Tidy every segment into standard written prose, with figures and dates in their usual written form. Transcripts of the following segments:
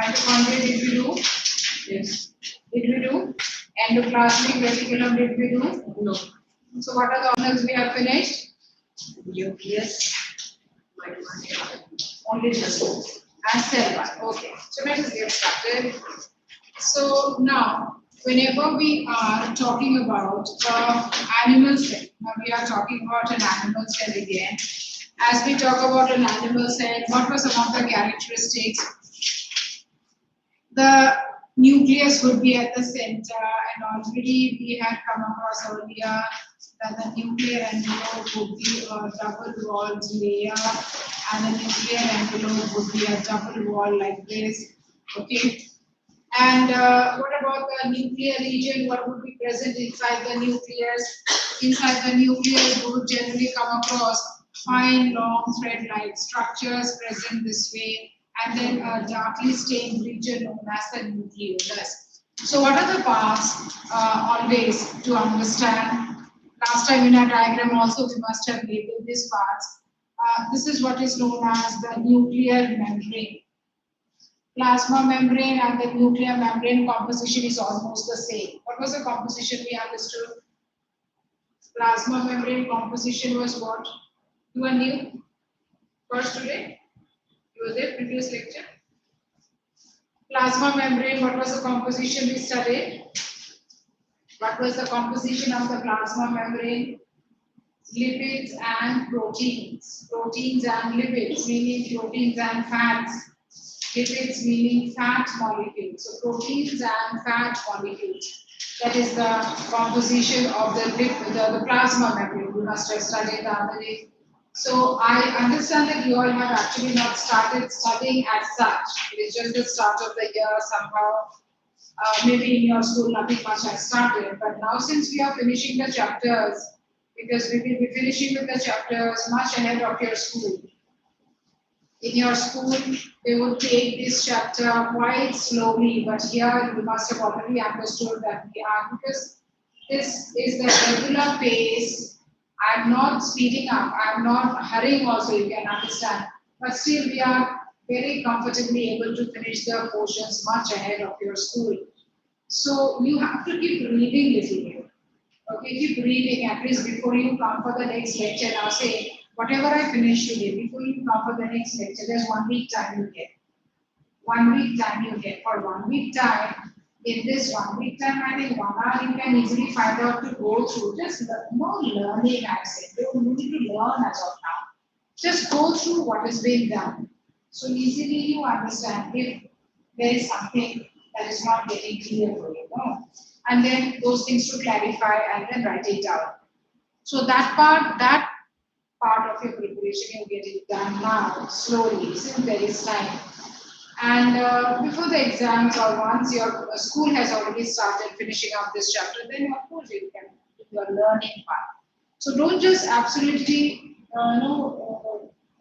Mitochondria did we do? Yes. Did we do? Endoplasmic reticulum did we do? No. So what are the organelles we have finished? Nucleus. Mitochondria. Only this two. And cell wall. Okay. So let us get started. So now, whenever we are talking about animal cell, now we are talking about an animal cell again. As we talk about an animal cell, what were some of the characteristics? The nucleus would be at the center, and already we had come across earlier that the nuclear envelope would be a double-walled layer, and the nuclear envelope would be a double wall like this. Okay. And what about the nuclear region? What would be present inside the nucleus? Inside the nucleus, we would generally come across fine, long thread-like structures present this way, and then a darkly stained region known as the nucleolus. So, what are the parts always to understand? Last time in our diagram also we must have labeled these parts. This is what is known as the nuclear membrane. Plasma membrane and the nuclear membrane composition is almost the same. What was the composition we understood? Plasma membrane composition was what? You are new? First today? You were there previous lecture? Plasma membrane, what was the composition we studied? What was the composition of the plasma membrane? Lipids and proteins. Proteins and lipids, meaning proteins and fats. Lipids meaning fat molecules. So proteins and fat molecules. That is the composition of the plasma membrane. You must have studied the other day. So I understand that you all have actually not started studying as such. It is just the start of the year somehow. Maybe in your school nothing much has started. But now since we are finishing the chapters, because we will be finishing with the chapters much ahead of your school. In your school, they would take this chapter quite slowly, but here you must have already understood that we are, because this is the regular pace. I'm not speeding up, I'm not hurrying also, you can understand. But still, we are very comfortably able to finish the portions much ahead of your school. So you have to keep reading little bit. Okay, keep reading at least before you come for the next lecture. Now say, whatever I finish today, before you come for the next lecture, there's 1 week time you get. 1 week time you get. For 1 week time, in this 1 week time, I think 1 hour you can easily find out to go through. Just no learning, I said. You don't need to learn as of now. Just go through what has been done. So easily you understand if there is something that is not getting clear for you. No? And then those things to clarify and then write it down. So that part of your preparation, you get it done now, slowly, since there is time. And before the exams or once your school has already started finishing up this chapter, then of course you can do your learning part. So don't just absolutely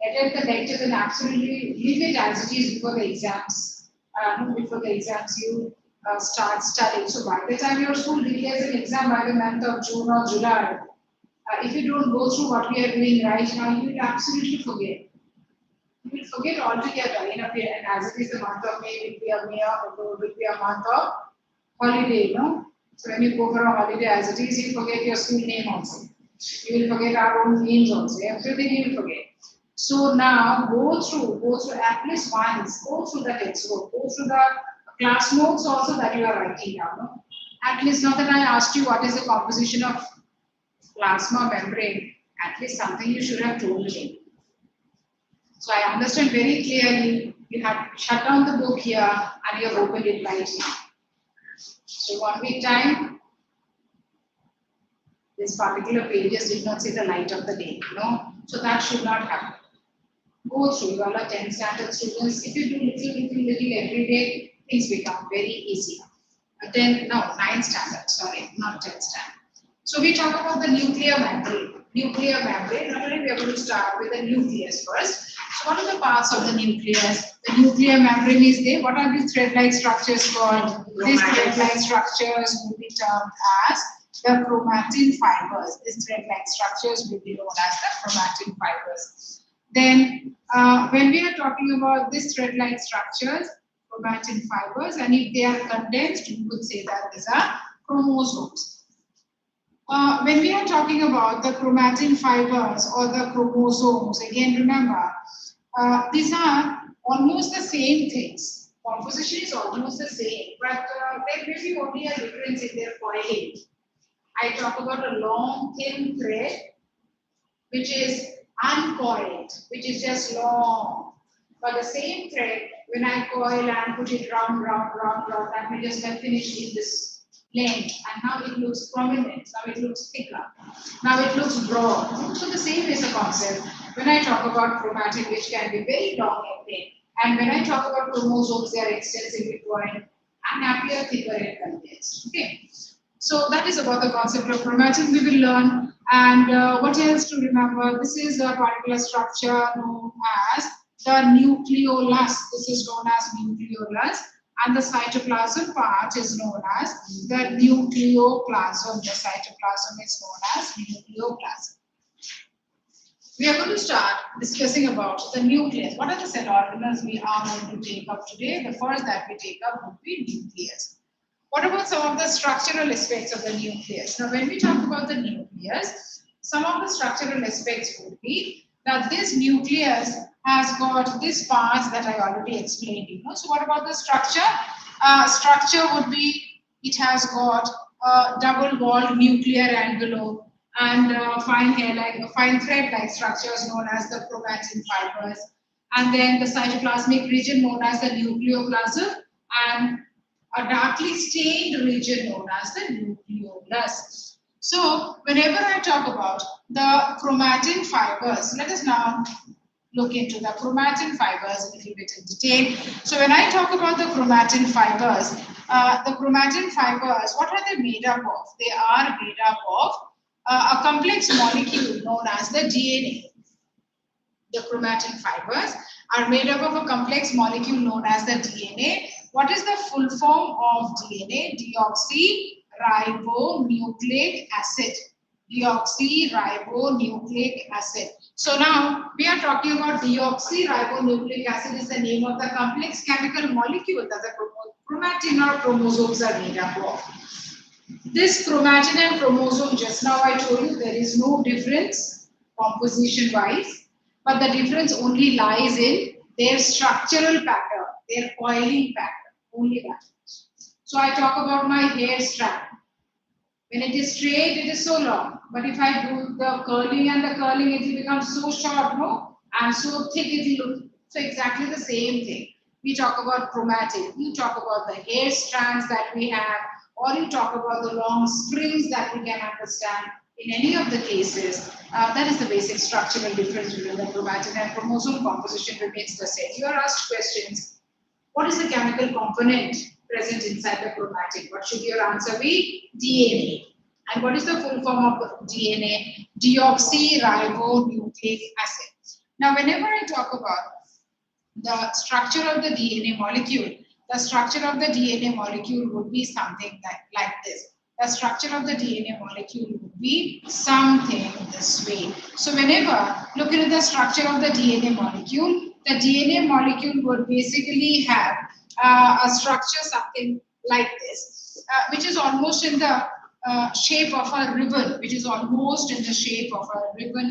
attend the lectures and absolutely leave it as it is before the exams. Before the exams you start studying. So by the time your school declares an exam by the month of June or July, if you don't go through what we are doing right now, you will absolutely forget. You will forget altogether in a period, and as it is the month of May, will be a month of holiday, no? So when you go for a holiday as it is, you forget your school name also. You will forget our own names also. Everything you will forget. So now go through at least once, go through the textbook, go through the class notes also that you are writing down. No? At least now that I asked you what is the composition of plasma membrane, at least something you should have told me. So I understand very clearly you have shut down the book here and you have opened it right now. So 1 week time, this particular pages did not see the light of the day, no? So that should not happen. Go through, you all are 10th standard students. If you do little every day, things become very easy. 9th standard, sorry, not 10th standard. So we talk about the nuclear membrane. Nuclear membrane, normally we are going to start with the nucleus first. So what are the parts of the nucleus? The nuclear membrane is there. What are these thread-like structures called? These thread-like structures will be termed as the chromatin fibers. These thread-like structures will be known as the chromatin fibers. Then when we are talking about these thread-like structures, chromatin fibers, and if they are condensed, you could say that these are chromosomes. When we are talking about the chromatin fibers or the chromosomes, again remember, these are almost the same things. Composition is almost the same, but there may be only a difference in their coiling. I talk about a long, thin thread, which is uncoiled, which is just long. But the same thread, when I coil and put it round, that may just have finished in this length. And now it looks prominent, now it looks thicker, now it looks broad. So the same is the concept when I talk about chromatin, which can be very long and thin. And when I talk about chromosomes, they are extensively coiled and appear thicker and condensed. Okay. So that is about the concept of chromatin we will learn. And what else to remember? This is a particular structure known as the nucleolus. This is known as nucleolus. And the cytoplasm part is known as the nucleoplasm. The cytoplasm is known as nucleoplasm. We are going to start discussing about the nucleus. What are the cell organelles we are going to take up today? The first that we take up would be nucleus. What about some of the structural aspects of the nucleus? Now, when we talk about the nucleus, some of the structural aspects would be that this nucleus has got these parts that I already explained. So, what about the structure? Structure would be it has got a double-walled nuclear envelope and fine thread-like structures known as the chromatin fibers, and then the cytoplasmic region known as the nucleoplasm, and a darkly stained region known as the nucleolus. So, whenever I talk about the chromatin fibers, let us now look into the chromatin fibers a little bit in detail. So, when I talk about the chromatin fibers, what are they made up of? They are made up of a complex molecule known as the DNA. The chromatin fibers are made up of a complex molecule known as the DNA. What is the full form of DNA? Deoxyribonucleic acid. Deoxyribonucleic acid. So now we are talking about deoxyribonucleic acid is the name of the complex chemical molecule that the chromatin or chromosomes are made up of. This chromatin and chromosome, just now I told you there is no difference composition wise, but the difference only lies in their structural pattern, their coiling pattern, only that. So I talk about my hair strand. When it is straight, it is so long. But if I do the curling, it will become so short, no? And so thick it will look. So exactly the same thing. We talk about chromatin. You talk about the hair strands that we have, or you talk about the long springs that we can understand. In any of the cases, that is the basic structural difference between the chromatin and chromosome. Composition remains the same. You are asked questions. What is the chemical component present inside the chromatin? What should your answer be? DNA. And what is the full form of the DNA? Deoxyribonucleic acid. Now, whenever I talk about the structure of the DNA molecule, the structure of the DNA molecule would be something like this. The structure of the DNA molecule would be something this way. So whenever looking at the structure of the DNA molecule would basically have a structure something like this, which is almost in the shape of a ribbon,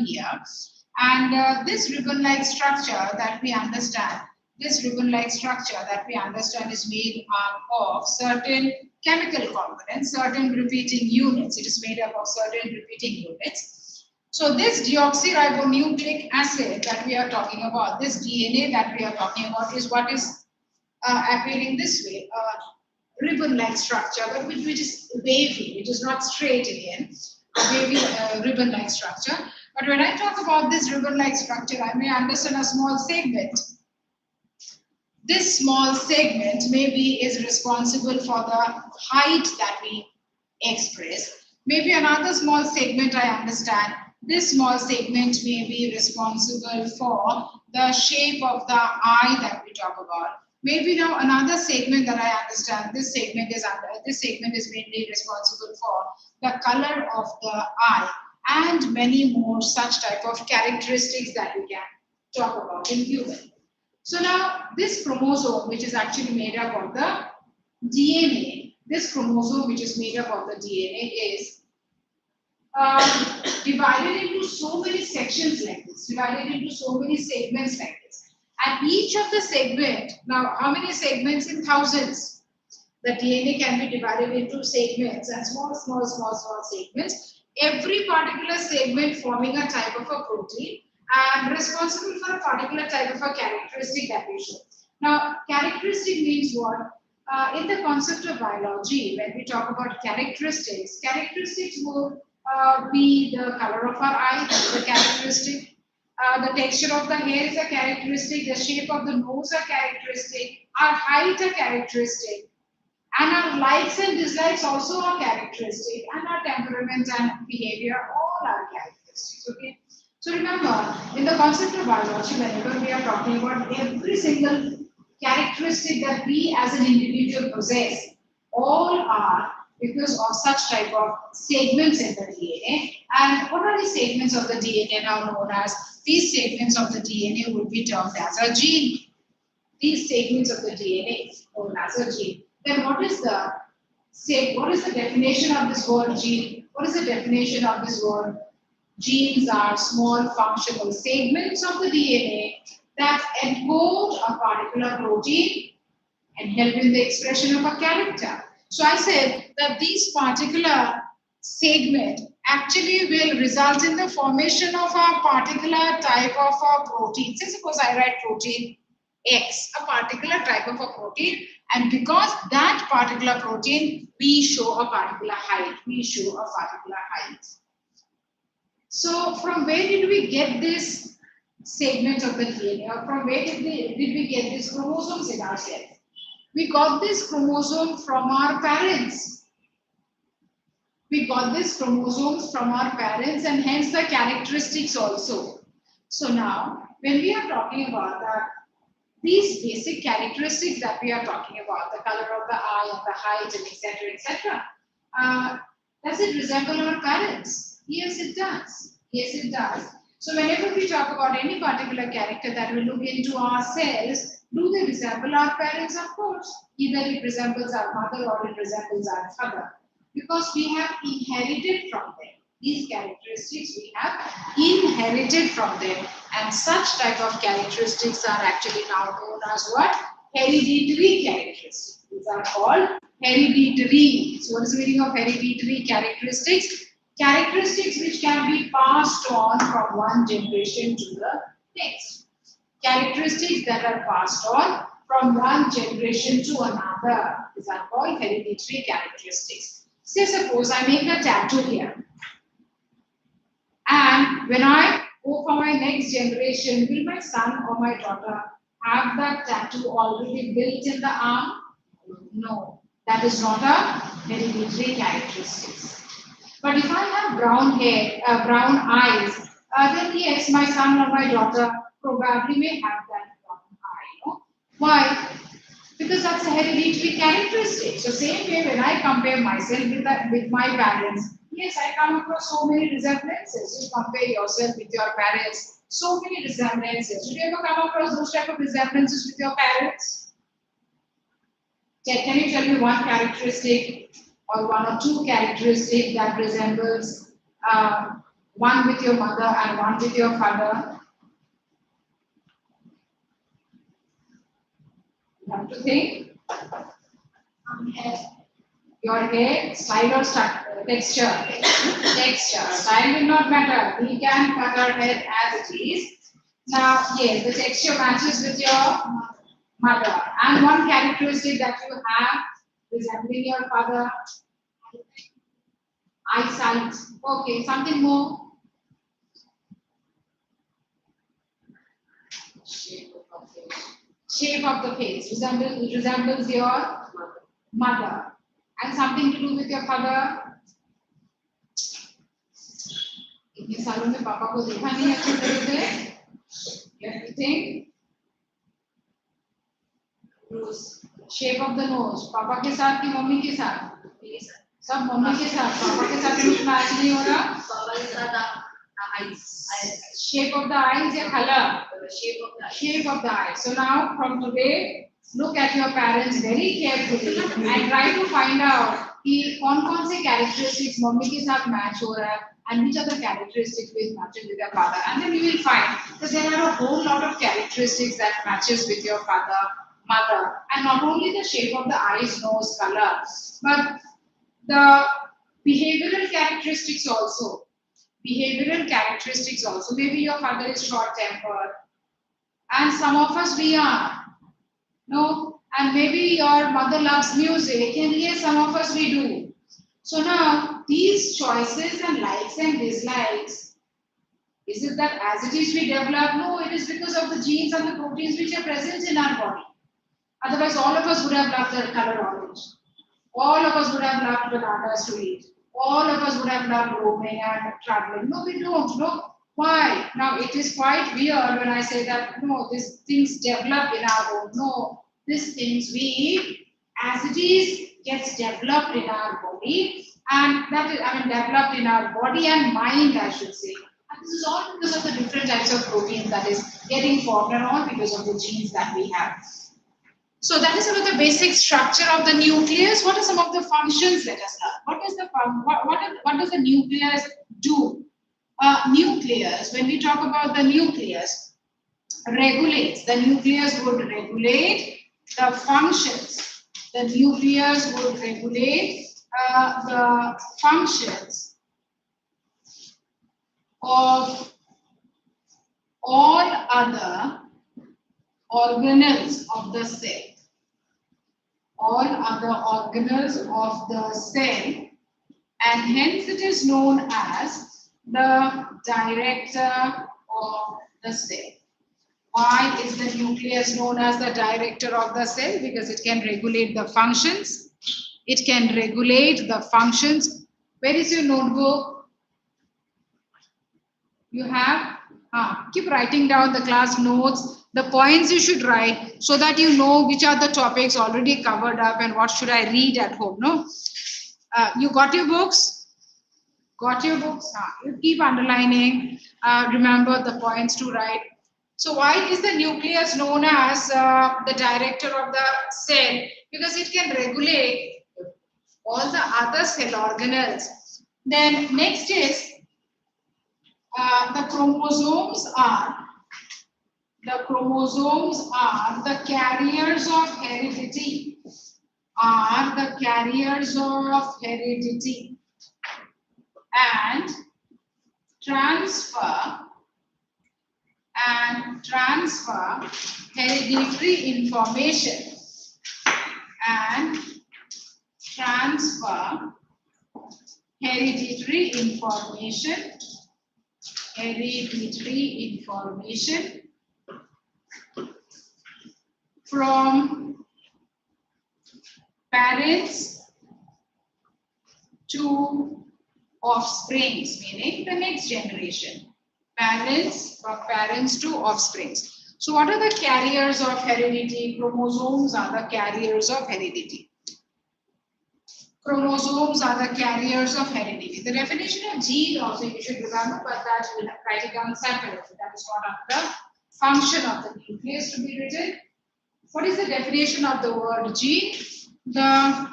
here. And this ribbon-like structure that we understand, is made up of certain chemical components, certain repeating units. It is made up of certain repeating units. So this deoxyribonucleic acid that we are talking about, this DNA that we are talking about is what is appearing this way, a ribbon-like structure, but which is wavy, which is not straight again, a wavy ribbon-like structure. But when I talk about this ribbon-like structure, I may understand a small segment. This small segment maybe is responsible for the height that we express. Maybe another small segment I understand. This small segment may be responsible for the shape of the eye that we talk about. Maybe now another segment that I understand. This segment is mainly responsible for the color of the eye and many more such type of characteristics that we can talk about in human. So now this chromosome, which is actually made up of the DNA, this chromosome which is made up of the DNA is divided into so many sections like this, divided into so many segments like this. And each of the segment, now how many segments? In thousands. The DNA can be divided into segments and small segments. Every particular segment forming a type of a protein and responsible for a particular type of a characteristic that we show. Now, characteristic means what? In the concept of biology, when we talk about characteristics, characteristics will be the color of our eye, the characteristic. The texture of the hair is a characteristic. The shape of the nose a characteristic. Our height a characteristic. And our likes and dislikes also are characteristic. And our temperament and behavior all are characteristics. Okay. So remember, in the concept of biology, whenever we are talking about every single characteristic that we as an individual possess, all are because of such type of segments in the DNA. And what are the segments of the DNA now known as? These segments of the DNA would be termed as a gene. These segments of the DNA known as a gene. Then what is the definition of this word gene? What is the definition of this word? Genes are small functional segments of the DNA that encode a particular protein and help in the expression of a character. So I said that these particular segment actually will result in the formation of a particular type of a protein. Say suppose I write protein X, a particular type of a protein, and because that particular protein, we show a particular height. We show a particular height. So from where did we get this segment of the DNA, or from where did we get these chromosomes in ourselves? We got this chromosome from our parents. We got these chromosomes from our parents, and hence the characteristics also. So now, when we are talking about these basic characteristics that we are talking about, the color of the eye and the height and etc., does it resemble our parents? Yes, it does. Yes, it does. So whenever we talk about any particular character that we look into ourselves, do they resemble our parents? Of course. Either it resembles our mother or it resembles our father. Because we have inherited from them. These characteristics we have inherited from them. And such type of characteristics are actually now known as what? Hereditary characteristics. These are called hereditary. So what is the meaning of hereditary characteristics? Characteristics which can be passed on from one generation to the next. Characteristics that are passed on from one generation to another. These are called hereditary characteristics. Say suppose I make a tattoo here. And when I go for my next generation, will my son or my daughter have that tattoo already built in the arm? No, that is not a hereditary characteristics. But if I have brown hair, brown eyes, then yes, my son or my daughter probably may have that brown eye. No? Why? Because that's a hereditary characteristic. So same way when I compare myself with my parents, yes, I come across so many resemblances. You compare yourself with your parents, so many resemblances. Did you ever come across those type of resemblances with your parents? Can you tell me one characteristic or one or two characteristics that resembles one with your mother and one with your father? You have to think. Your hair, style or texture? Texture. Style will not matter. We can cut our hair as it is. Now, yes, the texture matches with your mother. And one characteristic that you have resembling your father, eyesight. Okay, something more. Shape of the face. Resembles your mother. And something to do with your father. इतने सालों में पापा को देखा नहीं अच्छी तरह से. You have to think. Shape of the nose. पापा के साथ कि मम्मी के साथ? सब मम्मी के साथ. पापा के साथ कुछ मैच नहीं हो रहा. पापा के साथ eyes. Shape of the eyes या color? The shape of the eye. Shape of the eye. So now from today, look at your parents very carefully and try to find out कि कौन-कौन से characteristics मम्मी के साथ match हो रहा है and which are the characteristics which matches with your father. And then you will find that there are a whole lot of characteristics that matches with your father, mother, and not only the shape of the eyes, nose, color, but the behavioral characteristics also. Behavioral characteristics also. Maybe your father is short-tempered, and some of us we are. No, and maybe your mother loves music, and yes, some of us we do. So now these choices and likes and dislikes, is it that as it is we develop? No, it is because of the genes and the proteins which are present in our body. Otherwise, all of us would have loved the color orange. All of us would have loved bananas to eat. All of us would have loved roaming and traveling. No, we don't. No. Why? Now, it is quite weird when I say that, no, these things develop in our own. No, these things we, as it is, gets developed in our body. And that is, developed in our body and mind, I should say. And this is all because of the different types of proteins that is getting formed and all because of the genes that we have. So that is about the basic structure of the nucleus. What are some of the functions? Let us learn. What does the nucleus do? Nucleus, when we talk about the nucleus, regulates. The nucleus would regulate the functions. The nucleus would regulate the functions of all other organelles of the cell. All other organelles of the cell, and hence it is known as the director of the cell. Why is the nucleus known as the director of the cell? Because it can regulate the functions. It can regulate the functions. Where is your notebook? You have? Keep writing down the class notes, the points you should write so that you know which are the topics already covered up and what should I read at home. No? You got your books? Got your books? You keep underlining. Remember the points to write. So why is the nucleus known as the director of the cell? Because it can regulate all the other cell organelles. Then next is the chromosomes are the carriers of heredity. Are the carriers of heredity and transfer hereditary information and transfer hereditary information from parents to offsprings, meaning the next generation. From parents to offsprings. So what are the carriers of heredity? Chromosomes are the carriers of heredity. Chromosomes are the carriers of heredity. The definition of gene also you should remember, but that we'll write it down separately. That is not the function of the nucleus to be written. What is the definition of the word gene? The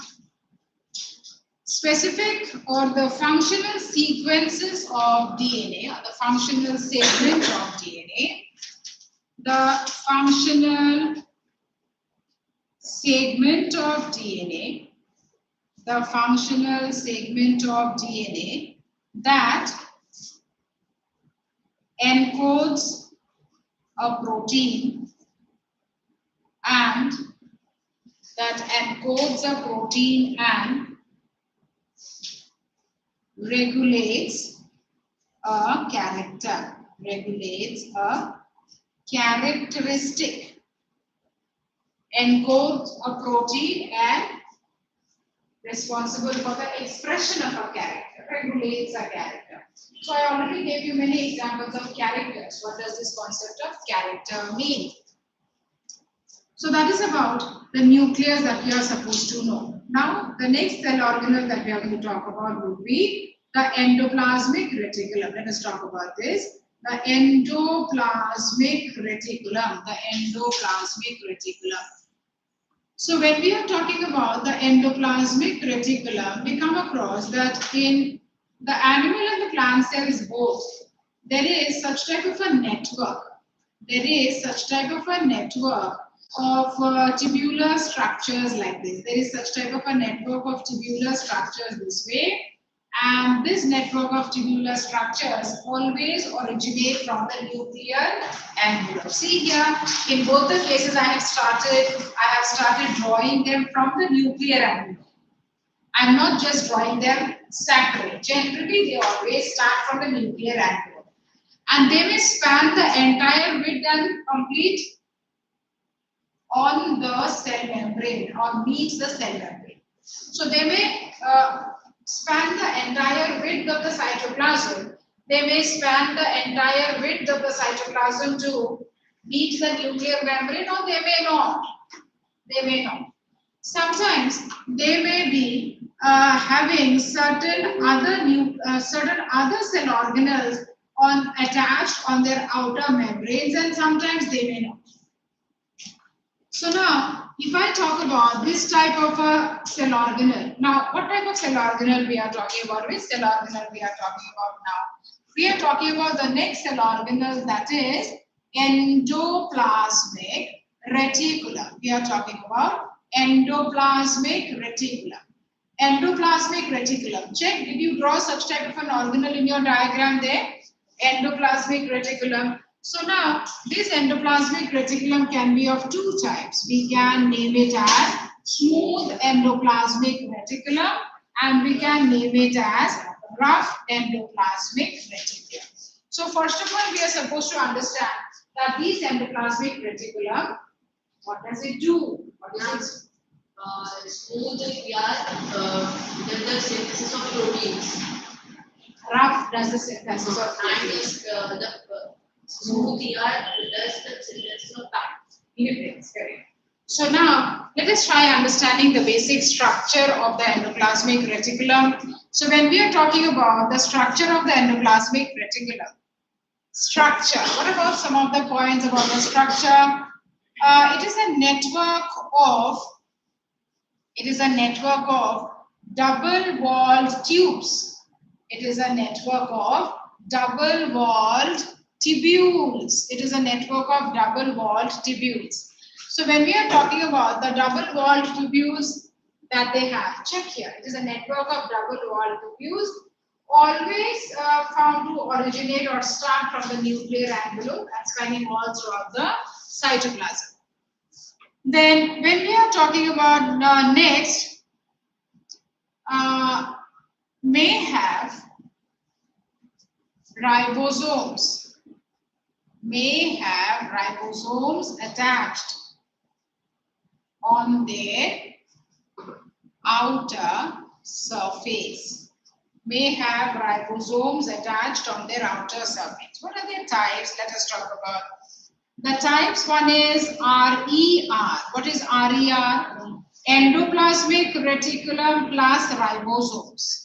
specific or the functional sequences of DNA, or the functional segment of DNA. The functional segment of DNA. The functional segment of DNA that encodes a protein and regulates a character, regulates a characteristic, encodes a protein and responsible for the expression of a character, regulates a character. So I already gave you many examples of characters. What does this concept of character mean? So that is about the nucleus that you are supposed to know. Now, the next cell organelle that we are going to talk about would be the endoplasmic reticulum. Let us talk about this. The endoplasmic reticulum. The endoplasmic reticulum. So when we are talking about the endoplasmic reticulum, we come across that in the animal and the plant cells both, there is such type of a network. There is such type of a network of tubular structures like this. There is such type of a network of tubular structures this way. And this network of tubular structures always originate from the nuclear envelope. See here, in both the cases I have started drawing them from the nuclear envelope. I'm not just drawing them separate. Generally, they always start from the nuclear envelope. And they may span the entire width and complete on the cell membrane or meet the cell membrane. So they may span the entire width of the cytoplasm. They may span the entire width of the cytoplasm to meet the nuclear membrane, or they may not. They may not. Sometimes they may be having certain other cell organelles attached on their outer membranes, and sometimes they may not. So now, if I talk about this type of a cell organelle, now what type of cell organelle we are talking about? Which cell organelle we are talking about now? We are talking about the next cell organelle, that is endoplasmic reticulum. We are talking about endoplasmic reticulum. Endoplasmic reticulum. Check, did you draw such type of an organelle in your diagram there? Endoplasmic reticulum. So now, this endoplasmic reticulum can be of two types. We can name it as smooth endoplasmic reticulum, and we can name it as rough endoplasmic reticulum. So first of all, we are supposed to understand that this endoplasmic reticulum, what does it do? What is it? Smooth, we are does the synthesis of proteins. Rough does the synthesis of proteins. And the smooth ER does the synthesis of fat. Lipids, correct. So now, let us try understanding the basic structure of the endoplasmic reticulum. So when we are talking about the structure of the endoplasmic reticulum, structure, what about some of the points about the structure? It is a network of double-walled tubes. It is a network of double-walled tubules. It is a network of double-walled tubules. So when we are talking about the double-walled tubules that they have, check here. It is a network of double-walled tubules, always found to originate or start from the nuclear envelope and spanning all throughout the cytoplasm. Then when we are talking about next, may have ribosomes. May have ribosomes attached on their outer surface. May have ribosomes attached on their outer surface. What are their types? Let us talk about the types. One is RER. What is RER? Endoplasmic reticulum plus ribosomes.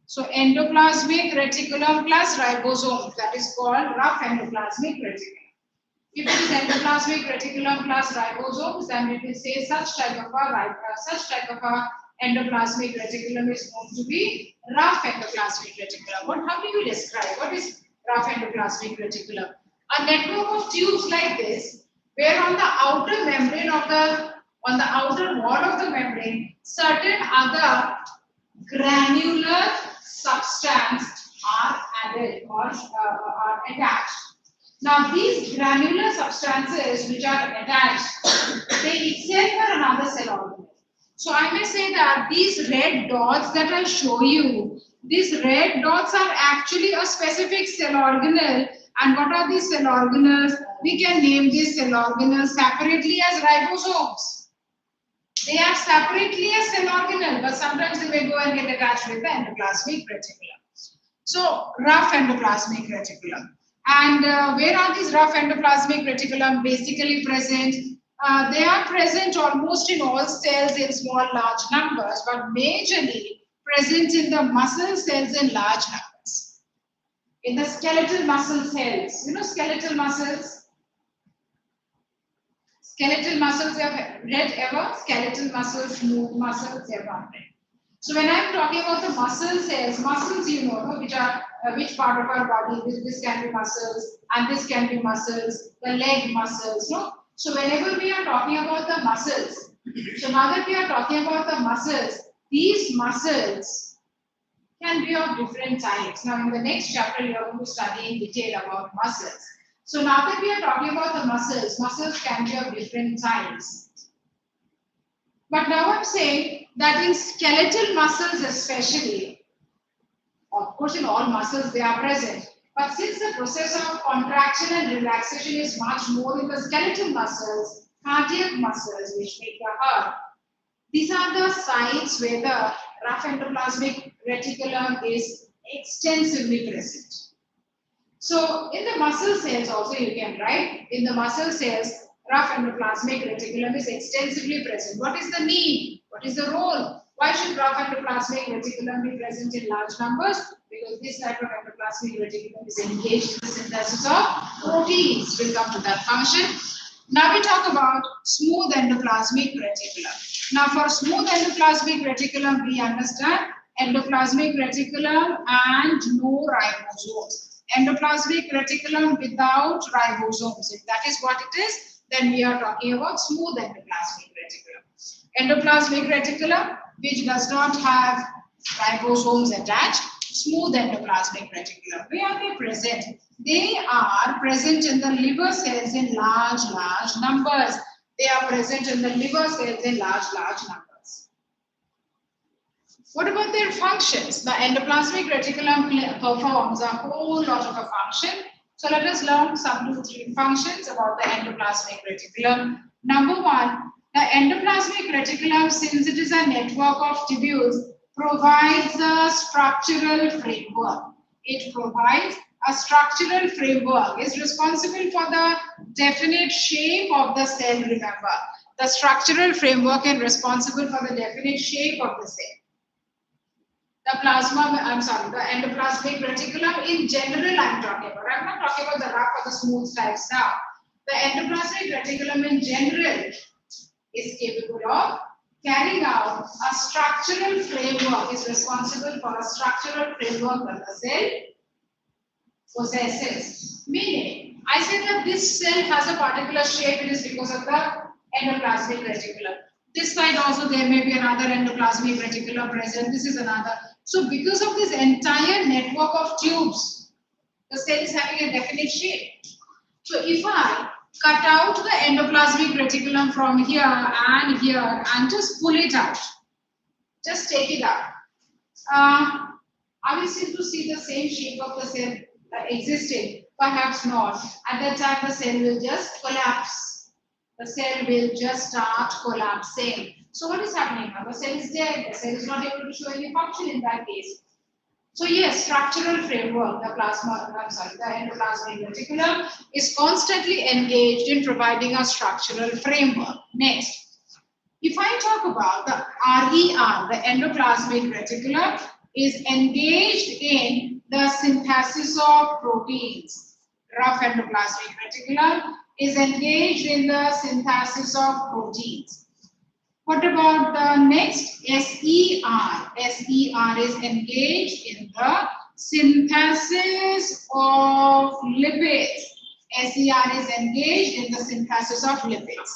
So endoplasmic reticulum plus ribosomes, that is called rough endoplasmic reticulum. If it is endoplasmic reticulum plus ribosomes, then we will say such type of a endoplasmic reticulum is known to be rough endoplasmic reticulum. How do you describe? What is rough endoplasmic reticulum? A network of tubes like this, where on the outer membrane of on the outer wall of the membrane, certain other granular substance are added or are attached. Now these granular substances which are attached, they itself are another cell organelle. So I may say that these red dots that I show you, these red dots are actually a specific cell organelle. And what are these cell organelles? We can name these cell organelles separately as ribosomes. They are separately a cell organelle, but sometimes they may go and get attached with the endoplasmic reticulum. So, rough endoplasmic reticulum. And where are these rough endoplasmic reticulum basically present? They are present almost in all cells in small, large numbers, but majorly present in the muscle cells in large numbers. in the skeletal muscle cells. You know skeletal muscles? Skeletal muscles you have read ever? Skeletal muscles, smooth muscles, you have not read. So when I'm talking about the muscle cells, muscles you know, no, which are which part of our body, this can be muscles and this can be muscles, the leg muscles, no? So whenever we are talking about the muscles, so now that we are talking about the muscles, these muscles can be of different types. Now in the next chapter you are going to study in detail about muscles. So now that we are talking about the muscles, muscles can be of different types. But now I'm saying that in skeletal muscles especially, of course in all muscles they are present, but since the process of contraction and relaxation is much more in the skeletal muscles, cardiac muscles which make the heart, these are the sites where the rough endoplasmic reticulum is extensively present. So in the muscle cells also you can write, in the muscle cells, rough endoplasmic reticulum is extensively present. What is the need? What is the role? Why should rough endoplasmic reticulum be present in large numbers? Because this type of endoplasmic reticulum is engaged in the synthesis of proteins. We'll come to that function. Now we talk about smooth endoplasmic reticulum. Now for smooth endoplasmic reticulum, we understand endoplasmic reticulum and no ribosomes. Endoplasmic reticulum without ribosomes. If that is what it is, then we are talking about smooth endoplasmic reticulum. Endoplasmic reticulum, which does not have ribosomes attached, smooth endoplasmic reticulum. Where are they present? They are present in the liver cells in large numbers. They are present in the liver cells in large numbers. What about their functions? The endoplasmic reticulum performs a whole lot of a function. So let us learn some 2-3 functions about the endoplasmic reticulum. Number one, the endoplasmic reticulum, since it is a network of tubules, provides a structural framework. It provides a structural framework, is responsible for the definite shape of the cell, remember. The structural framework is responsible for the definite shape of the cell. The endoplasmic reticulum in general I'm talking about. I'm not talking about the rough or the smooth types now. The endoplasmic reticulum in general is capable of carrying out a structural framework, is responsible for a structural framework that the cell possesses. Meaning, I say that this cell has a particular shape, it is because of the endoplasmic reticulum. This side also there may be another endoplasmic reticulum present, this is another. So because of this entire network of tubes, the cell is having a definite shape. So if I cut out the endoplasmic reticulum from here and just pull it out, just take it out, are we still to see the same shape of the cell existing? Perhaps not. At that time the cell will just collapse. The cell will just start collapsing. So what is happening now? The cell is dead. The cell is not able to show any function in that case. So yes, structural framework, the endoplasmic reticulum is constantly engaged in providing a structural framework. Next, if I talk about the RER, the endoplasmic reticulum is engaged in the synthesis of proteins. Rough endoplasmic reticulum is engaged in the synthesis of proteins. What about the next? SER. SER is engaged in the synthesis of lipids. SER is engaged in the synthesis of lipids.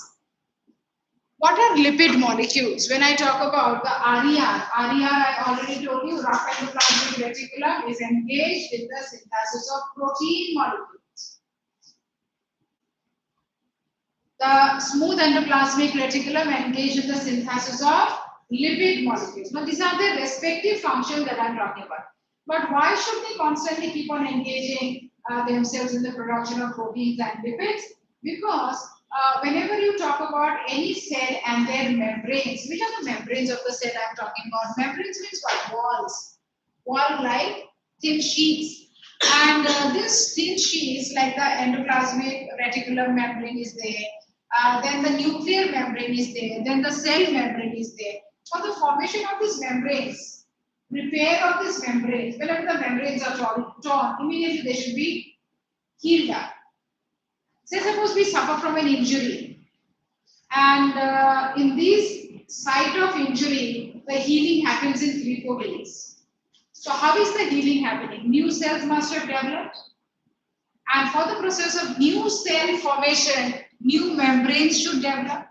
What are lipid molecules? When I talk about the RER, I already told you, rough endoplasmic reticulum is engaged in the synthesis of protein molecules. The smooth endoplasmic reticulum engaged in the synthesis of lipid molecules. Now, these are the respective functions that I'm talking about. But why should they constantly keep on engaging themselves in the production of proteins and lipids? Because whenever you talk about any cell and their membranes, which are the membranes of the cell I'm talking about? Membranes means what? Walls. Wall-like thin sheets. And this thin sheets, like the endoplasmic reticulum membrane is there. Then the nuclear membrane is there, then the cell membrane is there. For the formation of these membranes, repair of these membranes. Whenever the membranes are torn, immediately they should be healed up. Say suppose we suffer from an injury, and in this site of injury, the healing happens in 3-4 days. So how is the healing happening? New cells must have developed, and for the process of new cell formation, new membranes should develop,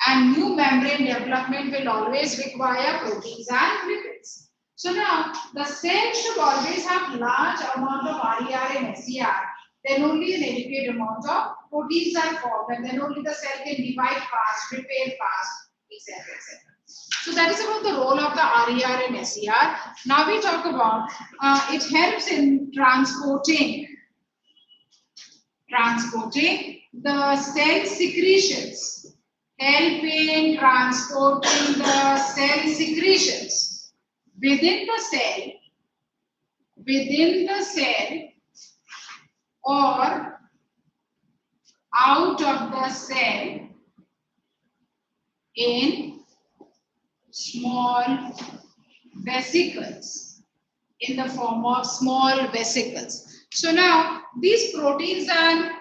and new membrane development will always require proteins and lipids. So now the cell should always have large amount of RER and SER. Then only an adequate amount of proteins are formed, and then only the cell can divide fast, repair fast, etc. etc. So that is about the role of the RER and SER. Now we talk about it helps in transporting the cell secretions. Help in transporting the cell secretions within the cell or out of the cell in small vesicles, in the form of small vesicles. So now these proteins and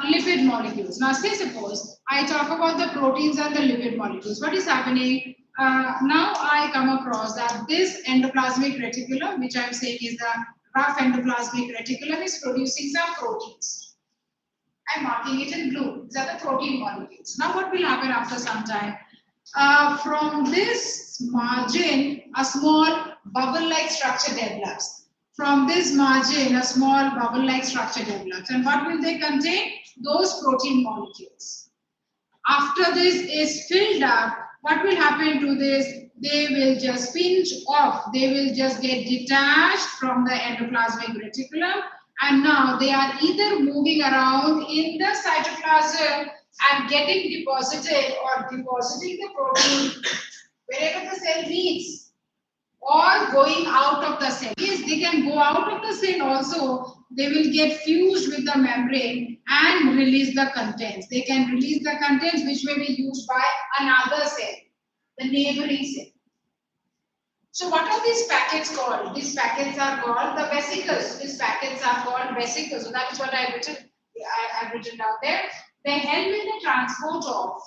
lipid molecules. Now say suppose I talk about the proteins and the lipid molecules. What is happening? Now I come across that this endoplasmic reticulum, which I am saying is the rough endoplasmic reticulum, is producing some proteins. I am marking it in blue. These are the protein molecules. Now what will happen after some time? From this margin, a small bubble-like structure develops. From this margin, a small bubble-like structure develops. And what will they contain? Those protein molecules. After this is filled up, what will happen to this? They will just pinch off. They will just get detached from the endoplasmic reticulum. And now they are either moving around in the cytoplasm and getting deposited or depositing the protein wherever the cell needs, or going out of the cell. Yes, they can go out of the cell also. They will get fused with the membrane and release the contents. They can release the contents which may be used by another cell, the neighboring cell. So what are these packets called? These packets are called the vesicles. These packets are called vesicles. So that is what I've written down there. They help in the transport of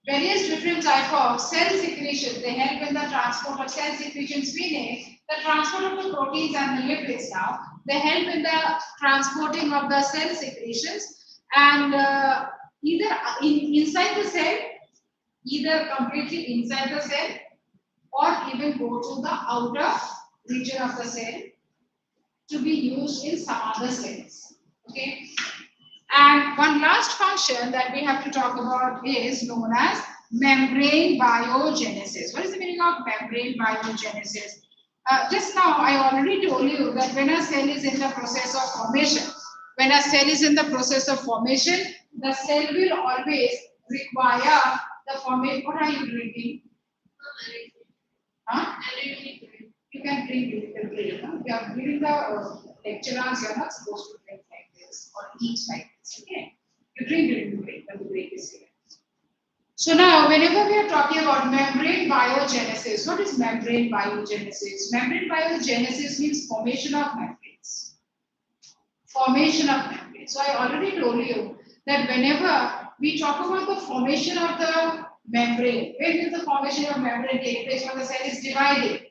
various different type of cell secretions. They help in the transport of cell secretions, meaning the transport of the proteins and the lipids. Now they help in the transporting of the cell secretions, and either inside the cell, either completely inside the cell, or even go to the outer region of the cell to be used in some other cells. Okay. And one last function that we have to talk about is known as membrane biogenesis. What is the meaning of membrane biogenesis? Just now I already told you that when a cell is in the process of formation, the cell will always require the formation. What are you drinking? Huh? You can drink little bit. You are giving the lecturers, you are not supposed to drink like this or eat like this. Okay? You drink during the break when the break is here. So now, whenever we are talking about membrane biogenesis, what is membrane biogenesis? Membrane biogenesis means formation of membranes. Formation of membranes. So I already told you that whenever we talk about the formation of the membrane, when will the formation of membrane take place? When the cell is dividing,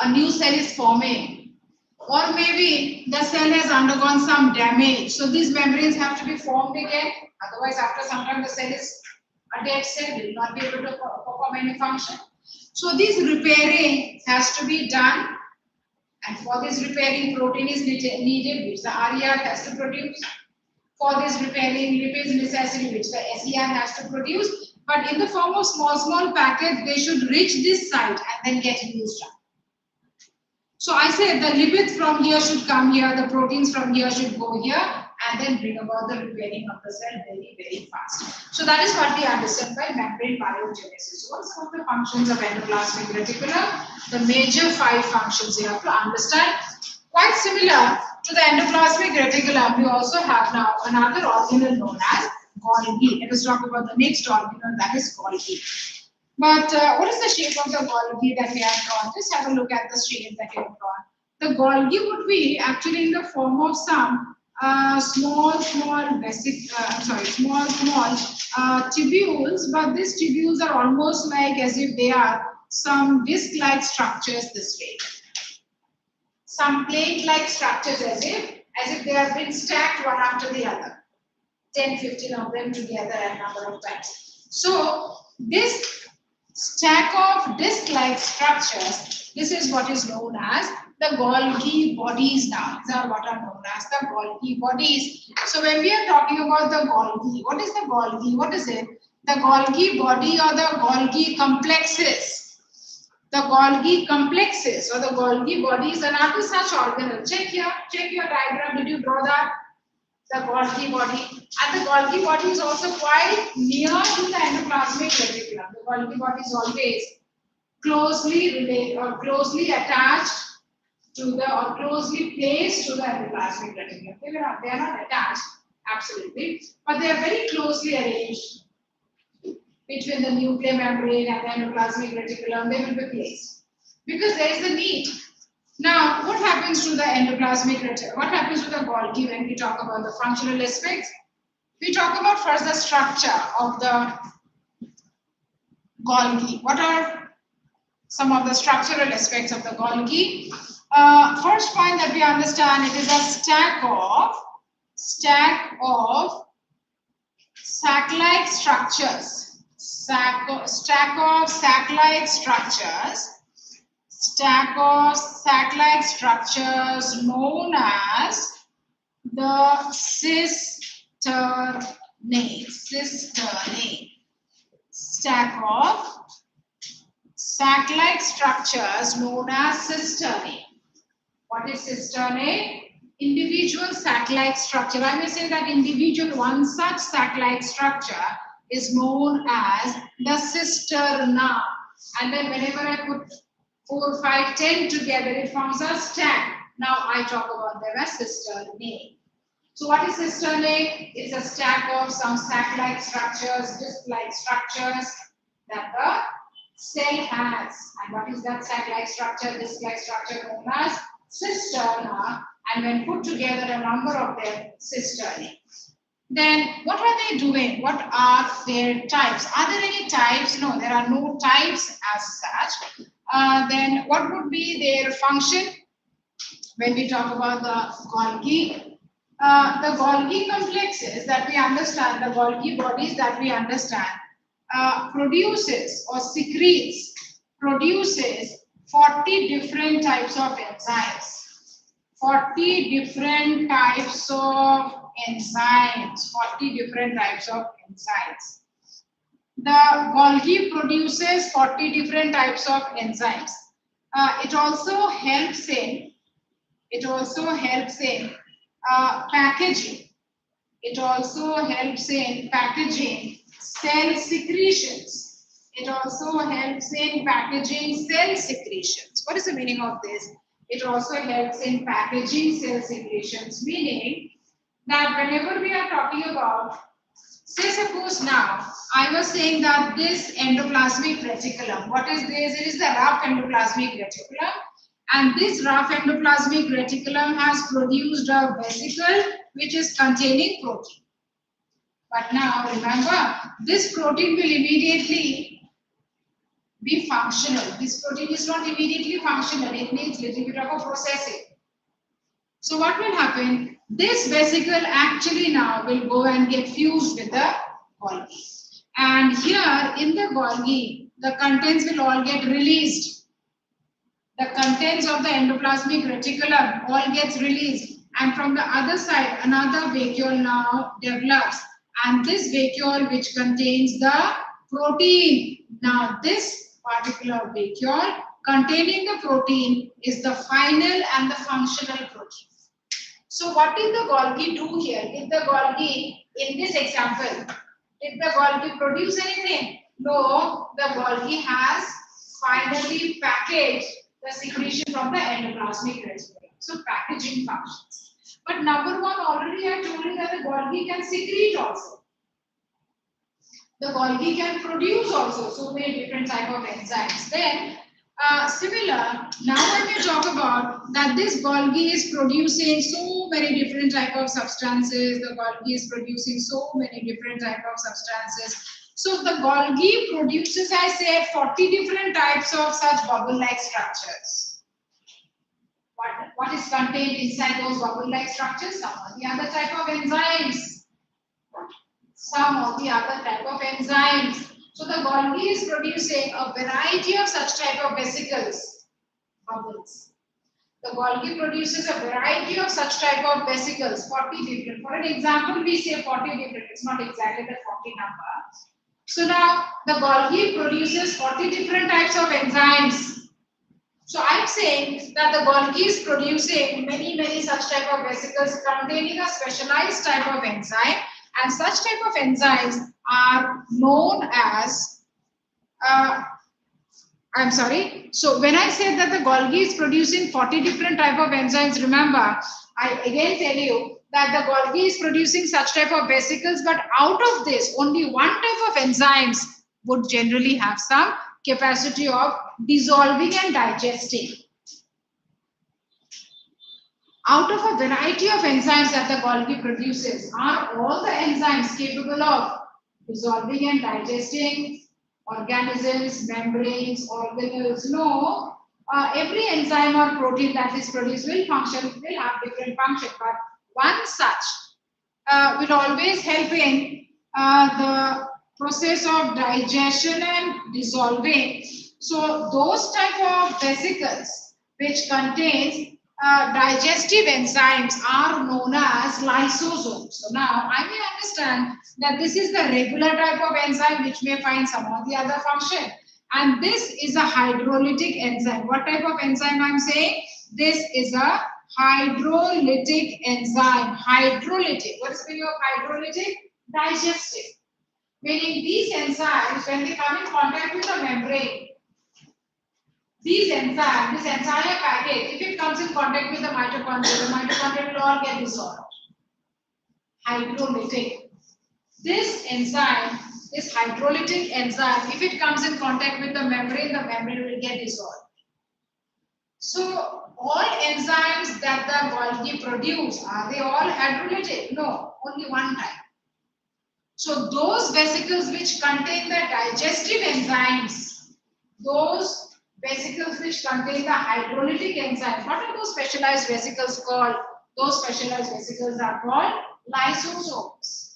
a new cell is forming, or maybe the cell has undergone some damage. So these membranes have to be formed again. Otherwise, after some time, the cell is a dead cell, will not be able to perform any function. So this repairing has to be done, and for this repairing, protein is needed, which the RER has to produce. For this repairing, lipids necessary, which the SER has to produce. But in the form of small packets, they should reach this site and then get used up. So I said the lipids from here should come here, the proteins from here should go here, and then bring about the repairing of the cell very, very fast. So that is what we understand by membrane biogenesis. So what are some of the functions of endoplasmic reticulum? The major 5 functions you have to understand. Quite similar to the endoplasmic reticulum, we also have now another organelle known as Golgi. Let us talk about the next organelle, that is Golgi. But what is the shape of the Golgi that we have drawn? Just have a look at the shape that we have drawn. The Golgi would be actually in the form of some small tubules, but these tubules are almost like as if they are some disc-like structures this way. Some plate-like structures as if they have been stacked one after the other. 10, 15 of them together a number of times. So this stack of disc-like structures, this is what is known as the Golgi bodies now. These are what are known as the Golgi bodies. So when we are talking about the Golgi, what is the Golgi? What is it? The Golgi body or the Golgi complexes. The Golgi complexes or the Golgi body is another such organelle. Check your diagram. Did you draw that? The Golgi body, and the Golgi body is also quite near to the endoplasmic reticulum. The Golgi body is always closely related or closely attached to the or closely placed to the endoplasmic reticulum. They are not attached absolutely, but they are very closely arranged between the nuclear membrane and the endoplasmic reticulum. They will be placed because there is a need. Now, what happens to the endoplasmic reticulum? What happens to the Golgi when we talk about the functional aspects? We talk about first the structure of the Golgi. What are some of the structural aspects of the Golgi? First point that we understand, it is a stack of sac-like structures. Stack of sac-like structures known as the cisternae. Stack of sac-like structures known as cisternae. What is cisternae? Individual sac-like structure. I may say that individual one such sac-like structure is known as the cisterna. And then whenever I put 4, 5, 10 together, it forms a stack. Now I talk about them as cisternae. So what is cisternae? It's a stack of some sac-like structures, disc-like structures that the cell has. And what is that sac-like structure, disc-like structure known as cisterna? And when put together a number of them, cisternae. Then what are they doing? What are their types? Are there any types? No, there are no types as such. Then what would be their function when we talk about the Golgi? The Golgi complexes that we understand, the Golgi bodies that we understand, produces 40 different types of enzymes. 40 different types of enzymes. 40 different types of enzymes. The Golgi produces 40 different types of enzymes. It also helps in packaging. It also helps in packaging cell secretions. It also helps in packaging cell secretions. What is the meaning of this? It also helps in packaging cell secretions, meaning that whenever we are talking about, say suppose now, I was saying that this endoplasmic reticulum, what is this? It is the rough endoplasmic reticulum, and this rough endoplasmic reticulum has produced a vesicle which is containing protein. But now remember, this protein will immediately be functional. This protein is not immediately functional. It needs a little bit of a processing. So what will happen? This vesicle actually now will go and get fused with the Golgi. And here in the Golgi, the contents will all get released. The contents of the endoplasmic reticulum all gets released. And from the other side, another vacuole now develops. And this vacuole which contains the protein. Now this particular vacuole containing the protein is the final and the functional protein. So what did the Golgi do here? Did the Golgi, in this example, did the Golgi produce anything? No, the Golgi has finally packaged the secretion from the endoplasmic reticulum. So packaging functions. But number one, already I told you that the Golgi can secrete also. The Golgi can produce also so many different type of enzymes. Then similar, now when we talk about that this Golgi is producing so many different type of substances, the Golgi is producing so many different type of substances. So the Golgi produces, I said, 40 different types of such bubble-like structures. What is contained inside those bubble-like structures? Some of the other type of enzymes. Some of the other type of enzymes. So the Golgi is producing a variety of such type of vesicles, bubbles. The Golgi produces a variety of such type of vesicles, 40 different. For an example, we say 40 different. It's not exactly the 40 number. So now the Golgi produces 40 different types of enzymes. So I'm saying that the Golgi is producing many such type of vesicles containing a specialized type of enzyme, and such type of enzymes are known as I'm sorry. So when I said that the Golgi is producing 40 different type of enzymes, remember, I again tell you that the Golgi is producing such type of vesicles, but out of this, only one type of enzymes would generally have some capacity of dissolving and digesting. Out of a variety of enzymes that the Golgi produces, are all the enzymes capable of dissolving and digesting organisms, membranes, organelles? No. Every enzyme or protein that is produced will have different function, but one such will always help in the process of digestion and dissolving. So those type of vesicles which contains digestive enzymes are known as lysosomes. So now I may understand that this is the regular type of enzyme which may find some of the other function, and this is a hydrolytic enzyme. What type of enzyme I'm saying? This is a hydrolytic enzyme. Hydrolytic. What is the meaning of hydrolytic? Digestive. Meaning these enzymes, when they come in contact with the membrane, these enzymes, this entire package, if it comes in contact with the mitochondria will all get dissolved. Hydrolytic. This enzyme, this hydrolytic enzyme, if it comes in contact with the membrane will get dissolved. So all enzymes that the Golgi produce, are they all hydrolytic? No, only one type. So those vesicles which contain the digestive enzymes, those vesicles which contain the hydrolytic enzymes, what are those specialized vesicles called? Those specialized vesicles are called lysosomes.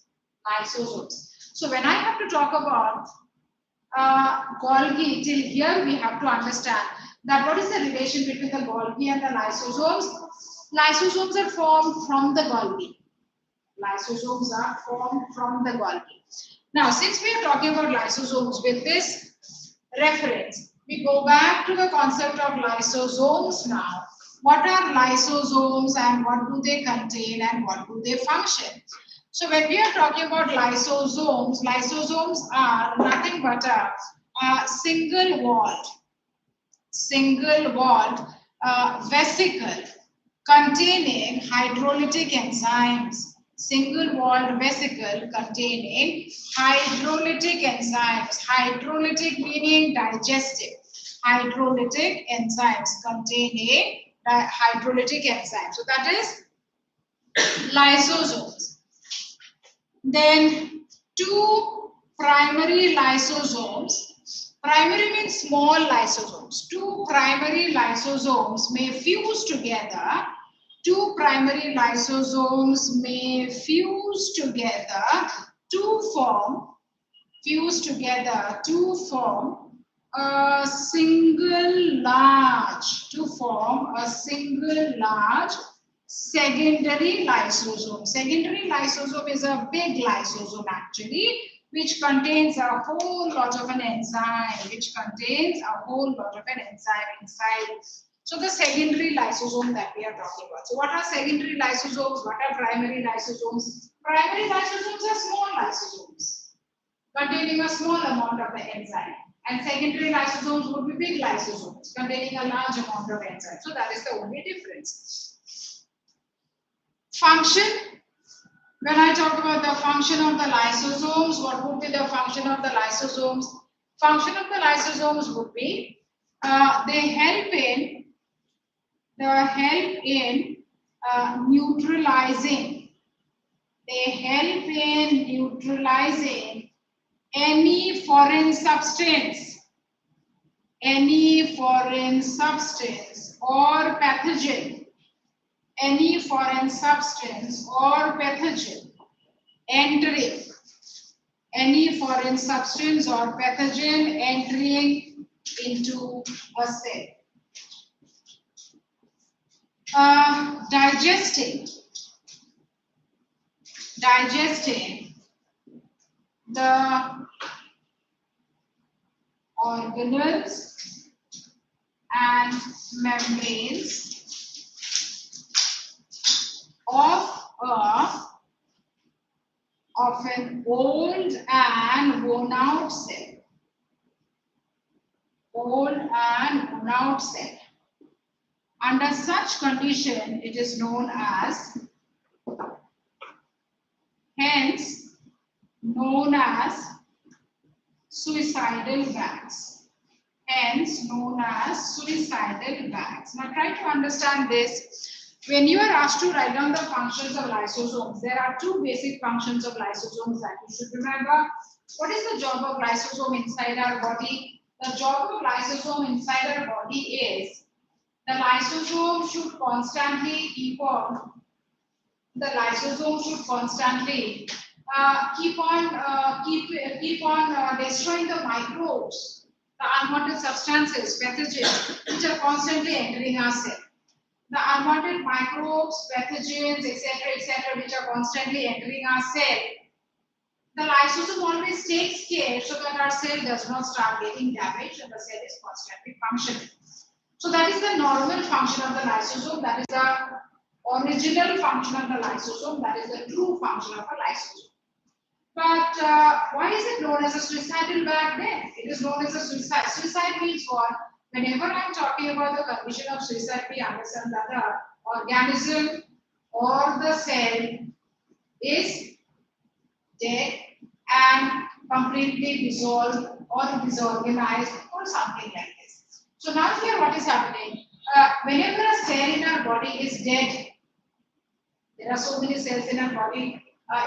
Lysosomes. So when I have to talk about Golgi, till here we have to understand that what is the relation between the Golgi and the lysosomes? Lysosomes are formed from the Golgi. Lysosomes are formed from the Golgi. Now, since we are talking about lysosomes with this reference, we go back to the concept of lysosomes now. What are lysosomes and what do they contain and what do they function? So when we are talking about lysosomes, lysosomes are nothing but a single-walled vesicle containing hydrolytic enzymes. Single-walled vesicle containing hydrolytic enzymes. Hydrolytic meaning digestive. Hydrolytic enzymes containing hydrolytic enzymes. So that is lysosomes. Then two primary lysosomes. Primary means small lysosomes. Two primary lysosomes may fuse together. Two primary lysosomes may fuse together to form a single large secondary lysosome. Secondary lysosome is a big lysosome actually, which contains a whole lot of an enzyme, inside. So the secondary lysosome that we are talking about. So what are secondary lysosomes? What are primary lysosomes? Primary lysosomes are small lysosomes containing a small amount of the enzyme. And secondary lysosomes would be big lysosomes containing a large amount of enzyme. So that is the only difference. Function. When I talk about the function of the lysosomes, what would be the function of the lysosomes? Function of the lysosomes would be they help in neutralizing. They help in neutralizing any foreign substance or pathogen, any foreign substance or pathogen entering, any foreign substance or pathogen entering into a cell. Digesting the organelles and membranes of an old and worn out cell. Under such condition, it is known as, suicidal bags. Now try to understand this. When you are asked to write down the functions of lysosomes, there are two basic functions of lysosomes that you should remember. What is the job of lysosome inside our body? The job of lysosome inside our body is the lysosome should constantly keep on destroying the microbes, the unwanted substances, pathogens, which are constantly entering our cell. The unwanted microbes, pathogens, etc., which are constantly entering our cell. The lysosome always takes care so that our cell does not start getting damaged and the cell is constantly functioning. So that is the normal function of the lysosome. That is the original function of the lysosome. That is the true function of a lysosome. But why is it known as a suicidal bag then? It is known as a suicide. Suicide means what? Whenever I am talking about the condition of suicide, we understand that the organism or the cell is dead and completely dissolved or disorganized or something like this. So now here what is happening? Whenever a cell in our body is dead, there are so many cells in our body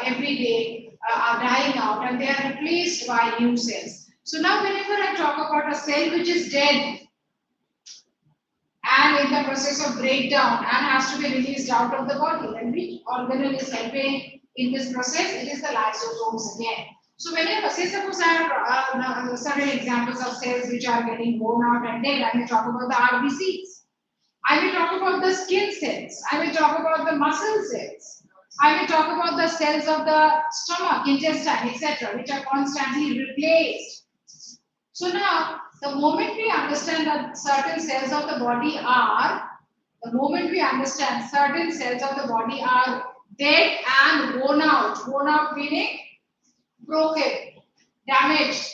every day are dying out and they are replaced by new cells. So now whenever I talk about a cell which is dead and in the process of breakdown and has to be released out of the body, and which organelle is helping in this process? It is the lysosomes again. So whenever, say suppose I have certain examples of cells which are getting worn out and dead, I will talk about the RBCs. I will talk about the skin cells. I will talk about the muscle cells. I will talk about the cells of the stomach, intestine, etc., which are constantly replaced. So now, the moment we understand that certain cells of the body are, dead and worn out meaning broken, damaged.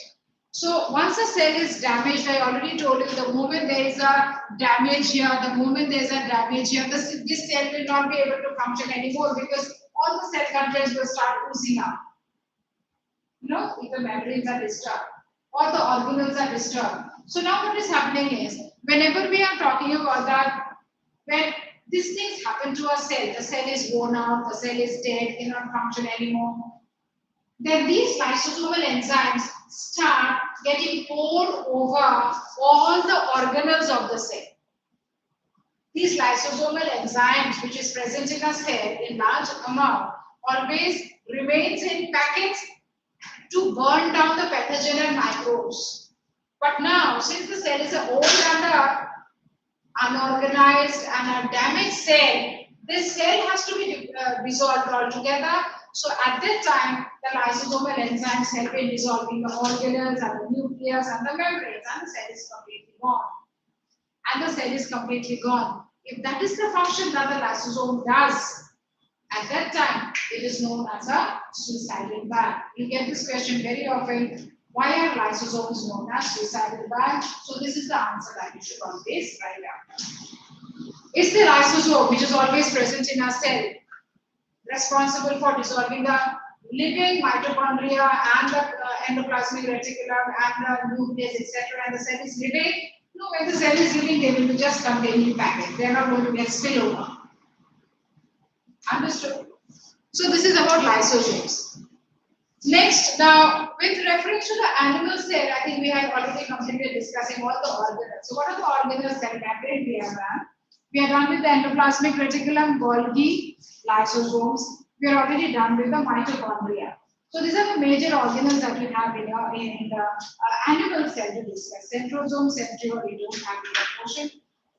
So once a cell is damaged, I already told you, the moment there is a damage here, this cell will not be able to function anymore because all the cell contents will start oozing out. If the membranes are disturbed or the organelles are disturbed. So now what is happening is, whenever we are talking about that, when these things happen to a cell, the cell is worn out, the cell is dead, cannot function anymore, then these lysosomal enzymes start getting poured over all the organelles of the cell. These lysosomal enzymes, which is present in a cell in large amount, always remains in packets to burn down the pathogen and microbes. But now, since the cell is an old and unorganized and a damaged cell, this cell has to be dissolved altogether. So at that time, the lysosomal enzymes help in dissolving the organelles and the nucleus and the membranes, and the cell is completely gone. If that is the function that the lysosome does, at that time, it is known as a suicidal bag. You get this question very often. Why are lysosomes known as suicidal bag? So this is the answer that you should always write down. Is the lysosome, which is always present in a cell, responsible for dissolving the living mitochondria and the endoplasmic reticulum and the nucleus, etc. And the cell is living. No, when the cell is living, they will be just containing packet. They are not going to get spillover. Understood? So this is about lysosomes. Next, now with reference to the animal cell, I think we have already completed discussing all the organelles. So what are the organelles that membrane we have done? We are done with the endoplasmic reticulum, Golgi, lysosomes. We are already done with the mitochondria. So these are the major organelles that we have in the animal cell to discuss. Centrosome, centriole, we don't have in that portion.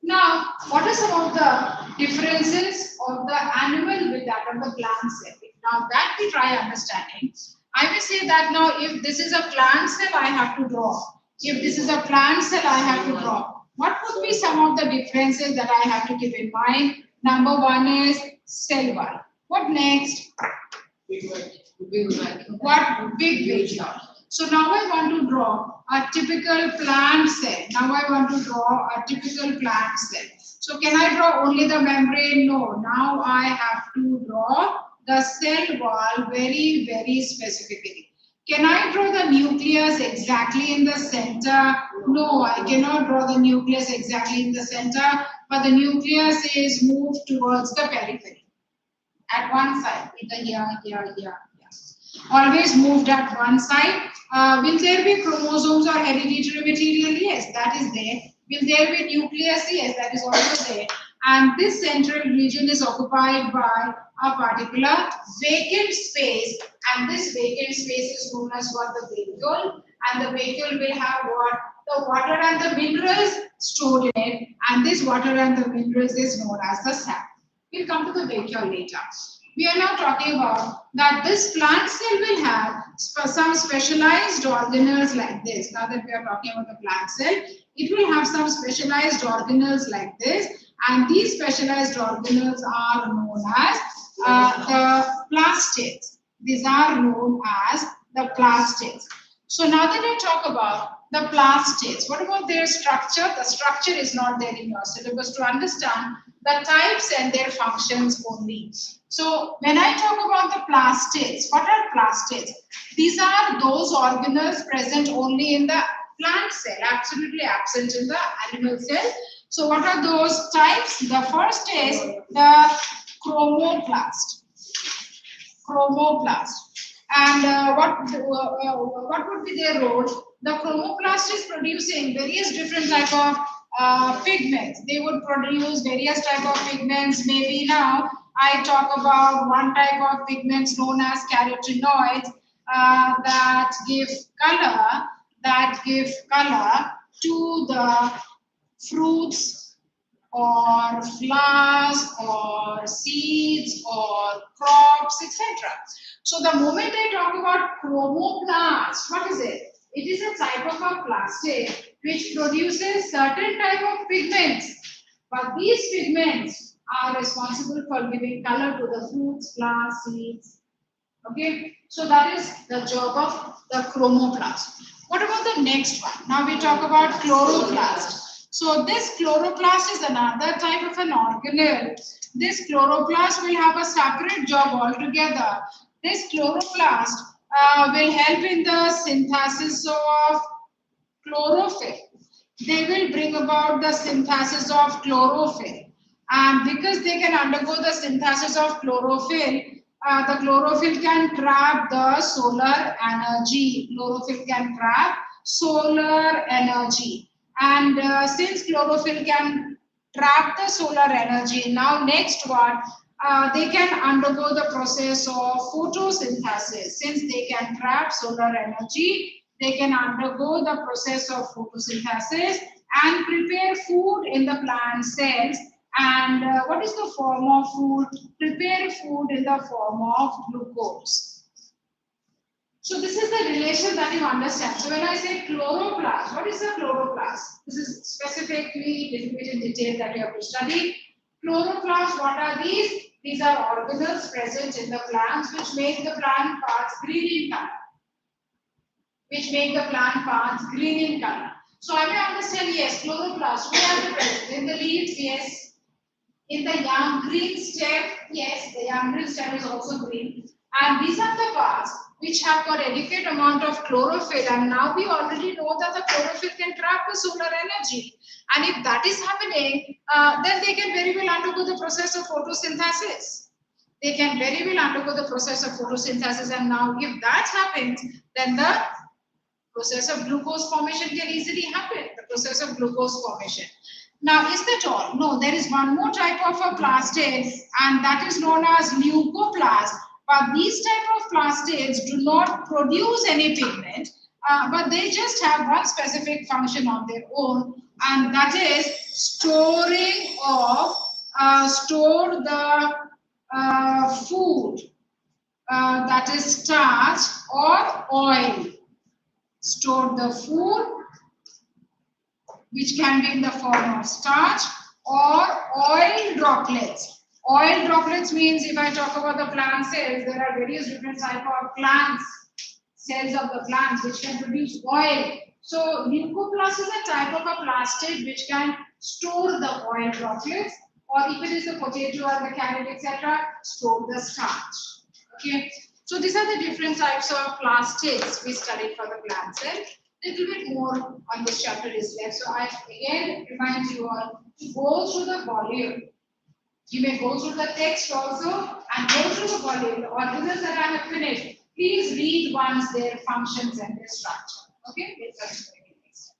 Now, what are some of the differences of the animal with that of the plant cell? Now that we try understanding, I may say that now if this is a plant cell, I have to draw. If this is a plant cell, I have to draw. What would be some of the differences that I have to keep in mind? Number one is cell wall. What next? Big What? Big vacuole. So now I want to draw a typical plant cell. Now I want to draw a typical plant cell. So can I draw only the membrane? No. Now I have to draw the cell wall very, very specifically. Can I draw the nucleus exactly in the center? No, I cannot draw the nucleus exactly in the center, but the nucleus is moved towards the periphery. At one side, either here. Always moved at one side. Will there be chromosomes or hereditary material? Yes, that is there. Will there be nucleus? Yes, that is also there. And this central region is occupied by a particular vacant space, and this vacant space is known as what? The vacuole. And the vacuole will have what? The water and the minerals stored in it, and this water and the minerals is known as the sap. We'll come to the vacuole later. We are now talking about that this plant cell will have some specialized organelles like this. Now that we are talking about the plant cell, it will have some specialized organelles like this, and these specialized organelles are known as the plastids. These are known as the plastids. So now that I talk about the plastids, what about their structure? The structure is not there in your syllabus to understand the types and their functions only. So when I talk about the plastids, what are plastids? These are those organelles present only in the plant cell, absolutely absent in the animal cell. So what are those types? The first is the chromoplast. Chromoplast. And what would be their role? The chromoplast is producing various different type of pigments. They would produce various type of pigments. Maybe now I talk about one type of pigments known as carotenoids that give color to the fruits or flowers or seeds or crops, etc. So the moment I talk about chromoplast, what is it? It is a type of a plastid which produces certain type of pigments, but these pigments are responsible for giving color to the fruits, flowers, seeds. Okay, so that is the job of the chromoplast. What about the next one? Now we talk about chloroplast. So this chloroplast is another type of an organelle. This chloroplast will have a separate job altogether. This chloroplast will help in the synthesis of chlorophyll. They will bring about the synthesis of chlorophyll. And because they can undergo the synthesis of chlorophyll, the chlorophyll can trap the solar energy. Chlorophyll can trap solar energy. And since chlorophyll can trap the solar energy, now next one, they can undergo the process of photosynthesis. Since they can trap solar energy, they can undergo the process of photosynthesis and prepare food in the plant cells. And what is the form of food? Prepare food in the form of glucose. So this is the relation that you understand. So when I say chloroplast, what is the chloroplast? This is specifically little bit in detail that you have to study. Chloroplast, what are these? These are organelles present in the plants which make the plant parts green in color. So I may understand, yes, chloroplast, where are they present? In the leaves, yes. In the young green stem, yes, the young green stem is also green. And these are the parts which have got adequate amount of chlorophyll. And now we already know that the chlorophyll can trap the solar energy. And if that is happening, then they can very well undergo the process of photosynthesis. They can very well undergo the process of photosynthesis. And now if that happens, then the process of glucose formation can easily happen. The process of glucose formation. Now, is that all? No, there is one more type of a plastid, and that is known as leucoplast. But these type of plastids do not produce any pigment, but they just have one specific function on their own, and that is storing of store the food, that is starch or oil. Store the food which can be in the form of starch or oil droplets. Oil droplets means, if I talk about the plant cells, there are various different types of plants, cells of the plants which can produce oil. So leucoplast is a type of a plastid which can store the oil droplets, or if it is the potato or the carrot, etc., store the starch. Okay. So these are the different types of plastids we studied for the plant cell. Little bit more on this chapter is left. So I again remind you all to go through the volume. You may go through the text also and go through the volume. The articles that I have finished, please read once their functions and their structure. Okay? Let's continue next.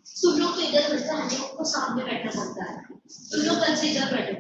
सुनो तो इधर बैठा है, हमको सामने बैठना पड़ता है। सुनो कंसीडर बैठो।